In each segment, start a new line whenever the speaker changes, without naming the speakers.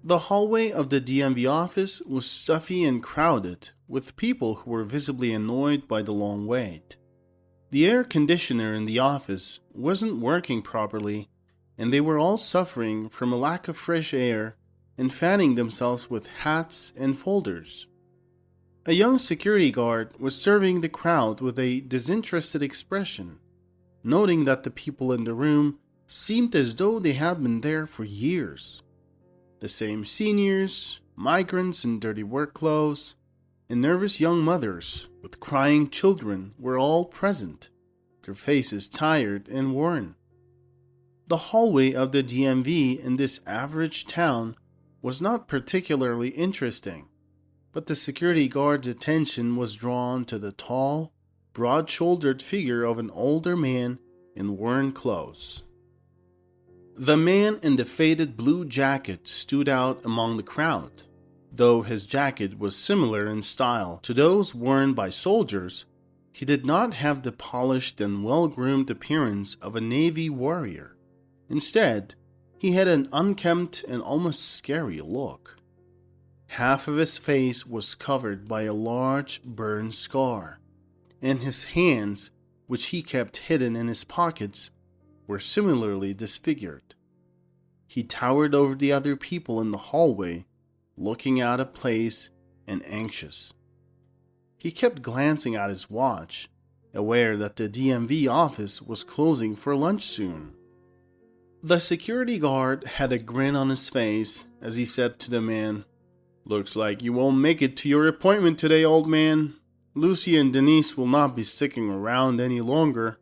The hallway of the DMV office was stuffy and crowded, with people who were visibly annoyed by the long wait. The air conditioner in the office wasn't working properly, and they were all suffering from a lack of fresh air and fanning themselves with hats and folders. A young security guard was surveying the crowd with a disinterested expression, noting that the people in the room seemed as though they had been there for years. The same seniors, migrants in dirty work clothes, and nervous young mothers with crying children were all present, their faces tired and worn. The hallway of the DMV in this average town was not particularly interesting, but the security guard's attention was drawn to the tall, broad-shouldered figure of an older man in worn clothes. The man in the faded blue jacket stood out among the crowd. Though his jacket was similar in style to those worn by soldiers, he did not have the polished and well-groomed appearance of a Navy warrior. Instead, he had an unkempt and almost scary look. Half of his face was covered by a large burn scar, and his hands, which he kept hidden in his pockets, were similarly disfigured. He towered over the other people in the hallway, looking out of place and anxious. He kept glancing at his watch, aware that the DMV office was closing for lunch soon. The security guard had a grin on his face as he said to the man, "Looks like you won't make it to your appointment today, old man. Lucy and Denise will not be sticking around any longer."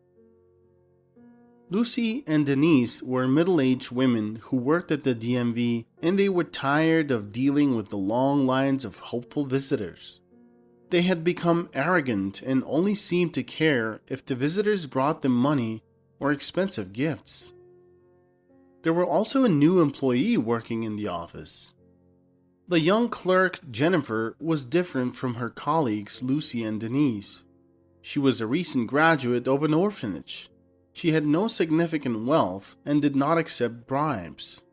Lucy and Denise were middle-aged women who worked at the DMV, and they were tired of dealing with the long lines of hopeful visitors. They had become arrogant and only seemed to care if the visitors brought them money or expensive gifts. There were also a new employee working in the office. The young clerk, Jennifer, was different from her colleagues Lucy and Denise. She was a recent graduate of an orphanage. She had no significant wealth and did not accept bribes.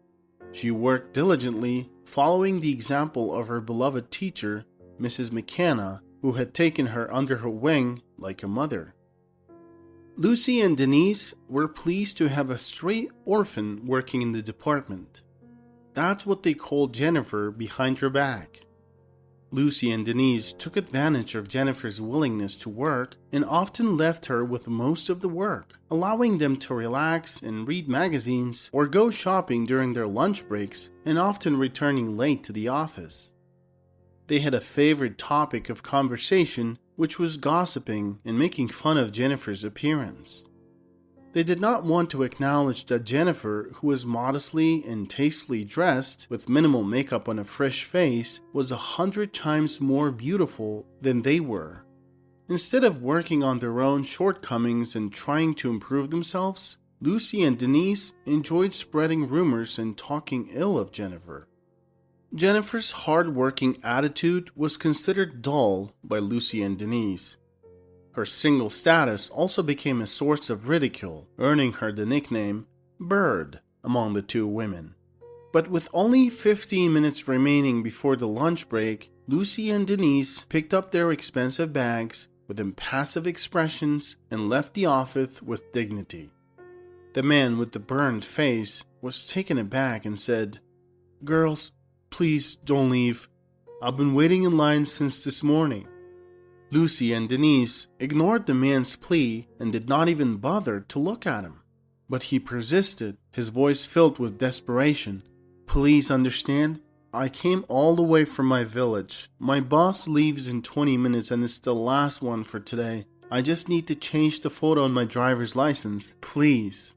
She worked diligently, following the example of her beloved teacher, Mrs. McKenna, who had taken her under her wing like a mother. Lucy and Denise were pleased to have a stray orphan working in the department. That's what they called Jennifer behind her back. Lucy and Denise took advantage of Jennifer's willingness to work and often left her with most of the work, allowing them to relax and read magazines or go shopping during their lunch breaks and often returning late to the office. They had a favorite topic of conversation, which was gossiping and making fun of Jennifer's appearance. They did not want to acknowledge that Jennifer, who was modestly and tastefully dressed with minimal makeup on a fresh face, was 100 times more beautiful than they were. Instead of working on their own shortcomings and trying to improve themselves, Lucy and Denise enjoyed spreading rumors and talking ill of Jennifer. Jennifer's hard-working attitude was considered dull by Lucy and Denise. Her single status also became a source of ridicule, earning her the nickname Bird among the two women. But with only 15 minutes remaining before the lunch break, Lucy and Denise picked up their expensive bags with impassive expressions and left the office with dignity. The man with the burned face was taken aback and said, "Girls, please don't leave. I've been waiting in line since this morning." Lucy and Denise ignored the man's plea and did not even bother to look at him. But he persisted, his voice filled with desperation. "Please understand, I came all the way from my village. My boss leaves in 20 minutes and it's the last one for today. I just need to change the photo on my driver's license, please."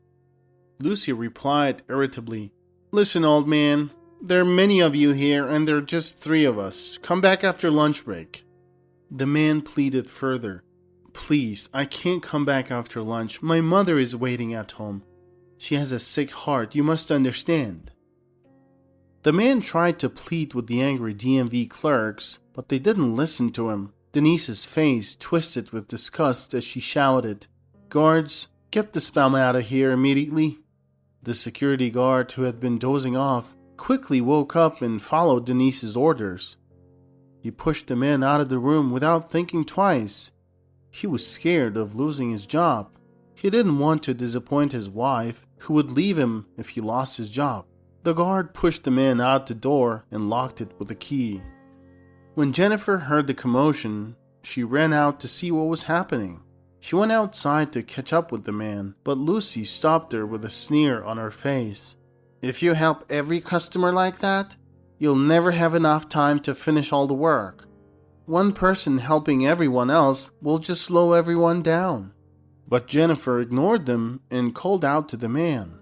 Lucy replied irritably, "Listen, old man, there are many of you here and there are just 3 of us. Come back after lunch break." The man pleaded further, "Please, I can't come back after lunch. My mother is waiting at home. She has a sick heart, you must understand." The man tried to plead with the angry DMV clerks, but they didn't listen to him. Denise's face twisted with disgust as she shouted, "Guards, get this bum out of here immediately." The security guard, who had been dozing off, quickly woke up and followed Denise's orders. He pushed the man out of the room without thinking twice. He was scared of losing his job. He didn't want to disappoint his wife, who would leave him if he lost his job. The guard pushed the man out the door and locked it with a key. When Jennifer heard the commotion, she ran out to see what was happening. She went outside to catch up with the man, but Lucy stopped her with a sneer on her face. "If you help every customer like that, you'll never have enough time to finish all the work. One person helping everyone else will just slow everyone down." But Jennifer ignored them and called out to the man.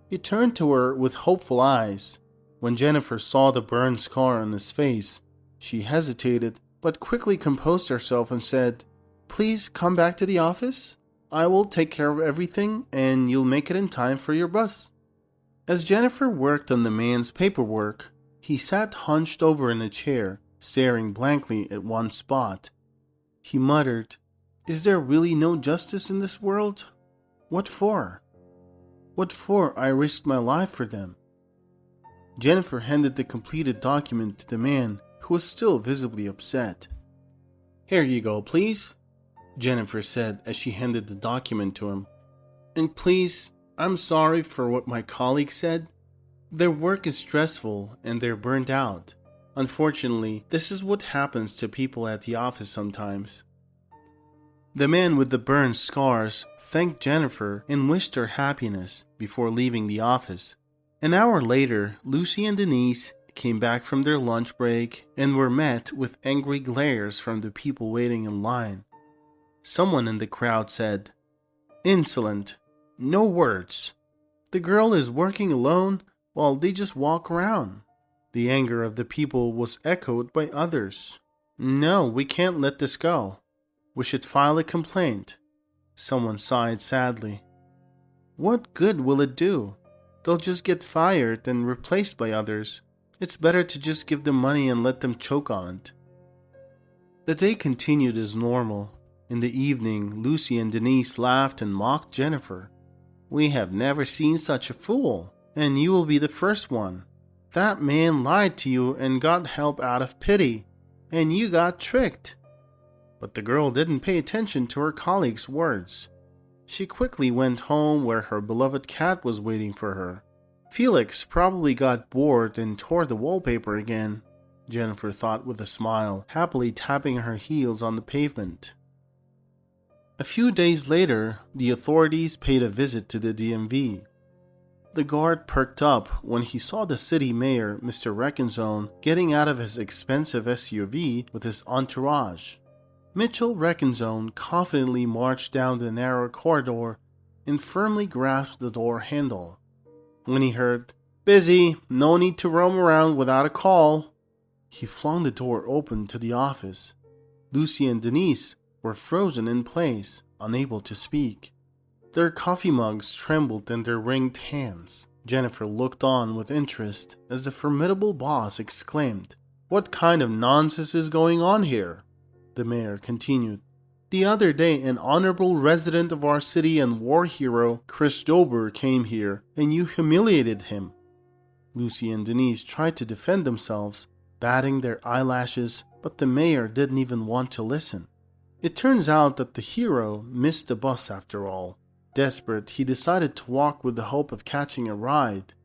He turned to her with hopeful eyes. When Jennifer saw the burn scar on his face, she hesitated but quickly composed herself and said, "Please come back to the office. I will take care of everything and you'll make it in time for your bus." As Jennifer worked on the man's paperwork, he sat hunched over in a chair, staring blankly at one spot. He muttered, "Is there really no justice in this world? What for? What for I risked my life for them?" Jennifer handed the completed document to the man, who was still visibly upset. "Here you go, please," Jennifer said as she handed the document to him. "And please, I'm sorry for what my colleagues said. Their work is stressful and they're burnt out. Unfortunately, this is what happens to people at the office sometimes." The man with the burned scars thanked Jennifer and wished her happiness before leaving the office. An hour later, Lucy and Denise came back from their lunch break and were met with angry glares from the people waiting in line. Someone in the crowd said, "Insolent. No words. The girl is working alone while they just walk around." The anger of the people was echoed by others. "No, we can't let this go. We should file a complaint." Someone sighed sadly. "What good will it do? They'll just get fired and replaced by others. It's better to just give them money and let them choke on it." The day continued as normal. In the evening, Lucy and Denise laughed and mocked Jennifer. "We have never seen such a fool, and you will be the first one. That man lied to you and got help out of pity, and you got tricked." But the girl didn't pay attention to her colleagues' words. She quickly went home where her beloved cat was waiting for her. Felix probably got bored and tore the wallpaper again, Jennifer thought with a smile, happily tapping her heels on the pavement. A few days later, the authorities paid a visit to the DMV. The guard perked up when he saw the city mayor, Mr. Reckenzone, getting out of his expensive SUV with his entourage. Mitchell Reckenzone confidently marched down the narrow corridor and firmly grasped the door handle. When he heard, "Busy, no need to roam around without a call," he flung the door open to the office. Lucy and Denise were frozen in place, unable to speak. Their coffee mugs trembled in their ringed hands. Jennifer looked on with interest as the formidable boss exclaimed, "What kind of nonsense is going on here?" The mayor continued, "The other day an honorable resident of our city and war hero, Chris Dober, came here, and you humiliated him." Lucy and Denise tried to defend themselves, batting their eyelashes, but the mayor didn't even want to listen. It turns out that the hero missed the bus after all. Desperate, he decided to walk with the hope of catching a ride.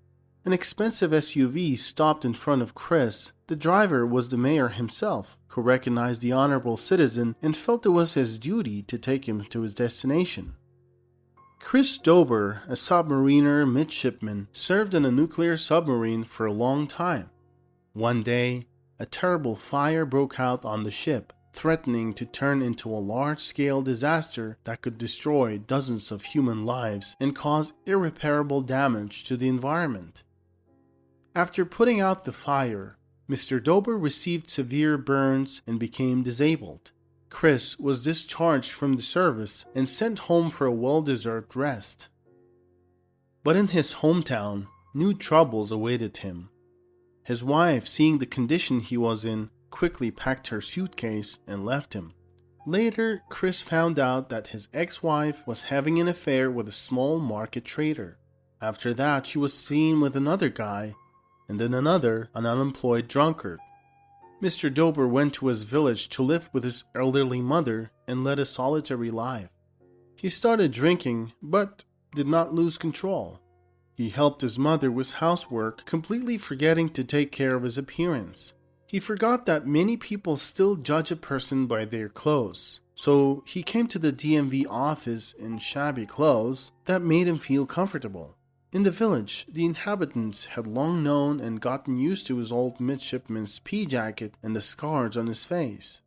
An expensive SUV stopped in front of Chris. The driver was the mayor himself, who recognized the honorable citizen and felt it was his duty to take him to his destination. Chris Dober, a submariner midshipman, served on a nuclear submarine for a long time. One day, a terrible fire broke out on the ship, threatening to turn into a large-scale disaster that could destroy dozens of human lives and cause irreparable damage to the environment. After putting out the fire, Mr. Dober received severe burns and became disabled. Chris was discharged from the service and sent home for a well-deserved rest. But in his hometown, new troubles awaited him. His wife, seeing the condition he was in, quickly packed her suitcase and left him. Later, Chris found out that his ex-wife was having an affair with a small market trader. After that, she was seen with another guy, and in another, an unemployed drunkard. Mr. Dober went to his village to live with his elderly mother and led a solitary life. He started drinking, but did not lose control. He helped his mother with housework, completely forgetting to take care of his appearance. He forgot that many people still judge a person by their clothes, so he came to the DMV office in shabby clothes that made him feel comfortable. In the village, the inhabitants had long known and gotten used to his old midshipman's pea jacket and the scars on his face.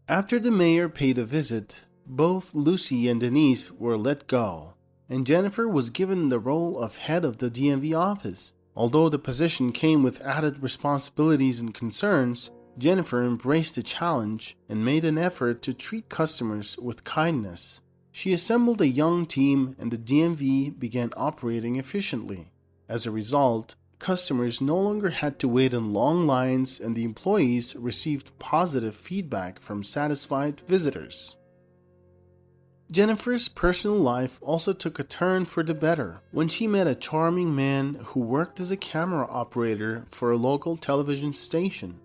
After the mayor paid a visit, both Lucy and Denise were let go, and Jennifer was given the role of head of the DMV office. Although the position came with added responsibilities and concerns, Jennifer embraced the challenge and made an effort to treat customers with kindness. She assembled a young team and the DMV began operating efficiently. As a result, customers no longer had to wait in long lines and the employees received positive feedback from satisfied visitors. Jennifer's personal life also took a turn for the better when she met a charming man who worked as a camera operator for a local television station.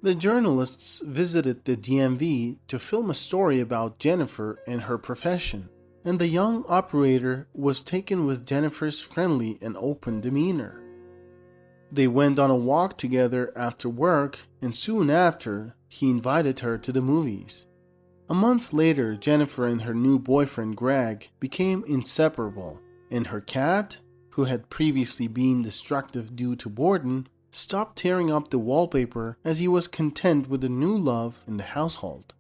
The journalists visited the DMV to film a story about Jennifer and her profession, and the young operator was taken with Jennifer's friendly and open demeanor. They went on a walk together after work, and soon after, he invited her to the movies. A month later, Jennifer and her new boyfriend Greg became inseparable, and her cat, who had previously been destructive due to boredom, stopped tearing up the wallpaper as he was content with a new love in the household.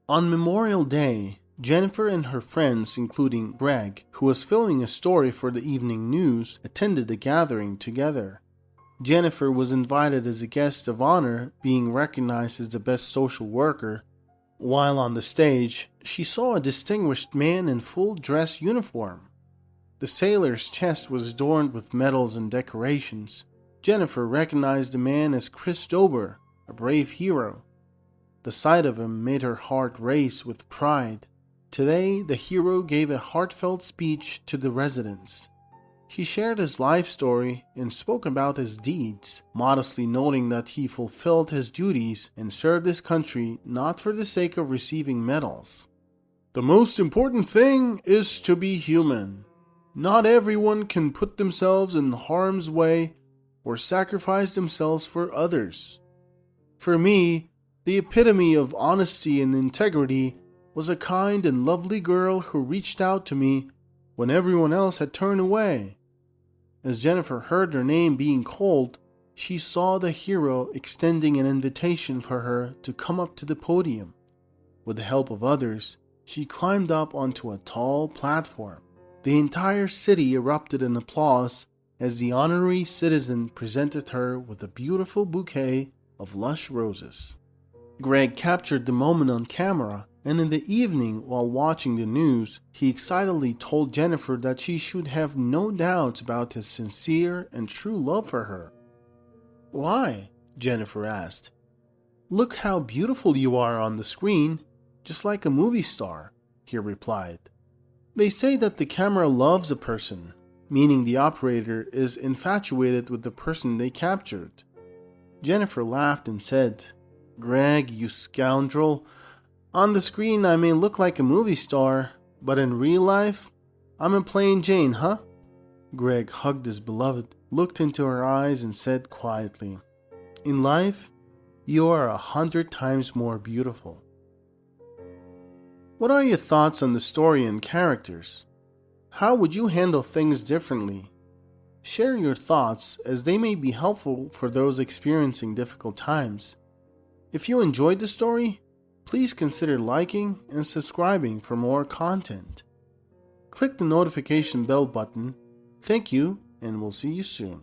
On Memorial Day, Jennifer and her friends, including Greg, who was filming a story for the evening news, attended the gathering together. Jennifer was invited as a guest of honor, being recognized as the best social worker. While on the stage, she saw a distinguished man in full dress uniform. The sailor's chest was adorned with medals and decorations. Jennifer recognized the man as Chris Dober, a brave hero. The sight of him made her heart race with pride. Today, the hero gave a heartfelt speech to the residents. He shared his life story and spoke about his deeds, modestly noting that he fulfilled his duties and served his country not for the sake of receiving medals. "The most important thing is to be human. Not everyone can put themselves in harm's way or sacrifice themselves for others. For me, the epitome of honesty and integrity was a kind and lovely girl who reached out to me when everyone else had turned away." As Jennifer heard her name being called, she saw the hero extending an invitation for her to come up to the podium. With the help of others, she climbed up onto a tall platform. The entire city erupted in applause as the honorary citizen presented her with a beautiful bouquet of lush roses. Greg captured the moment on camera, and in the evening, while watching the news, he excitedly told Jennifer that she should have no doubts about his sincere and true love for her. "Why?" Jennifer asked. "Look how beautiful you are on the screen, just like a movie star," he replied. "They say that the camera loves a person, meaning the operator is infatuated with the person they captured." Jennifer laughed and said, "Greg, you scoundrel. On the screen I may look like a movie star, but in real life, I'm a plain Jane, huh?" Greg hugged his beloved, looked into her eyes and said quietly, "In life, you are 100 times more beautiful." What are your thoughts on the story and characters? How would you handle things differently? Share your thoughts as they may be helpful for those experiencing difficult times. If you enjoyed the story, please consider liking and subscribing for more content. Click the notification bell button. Thank you, and we'll see you soon.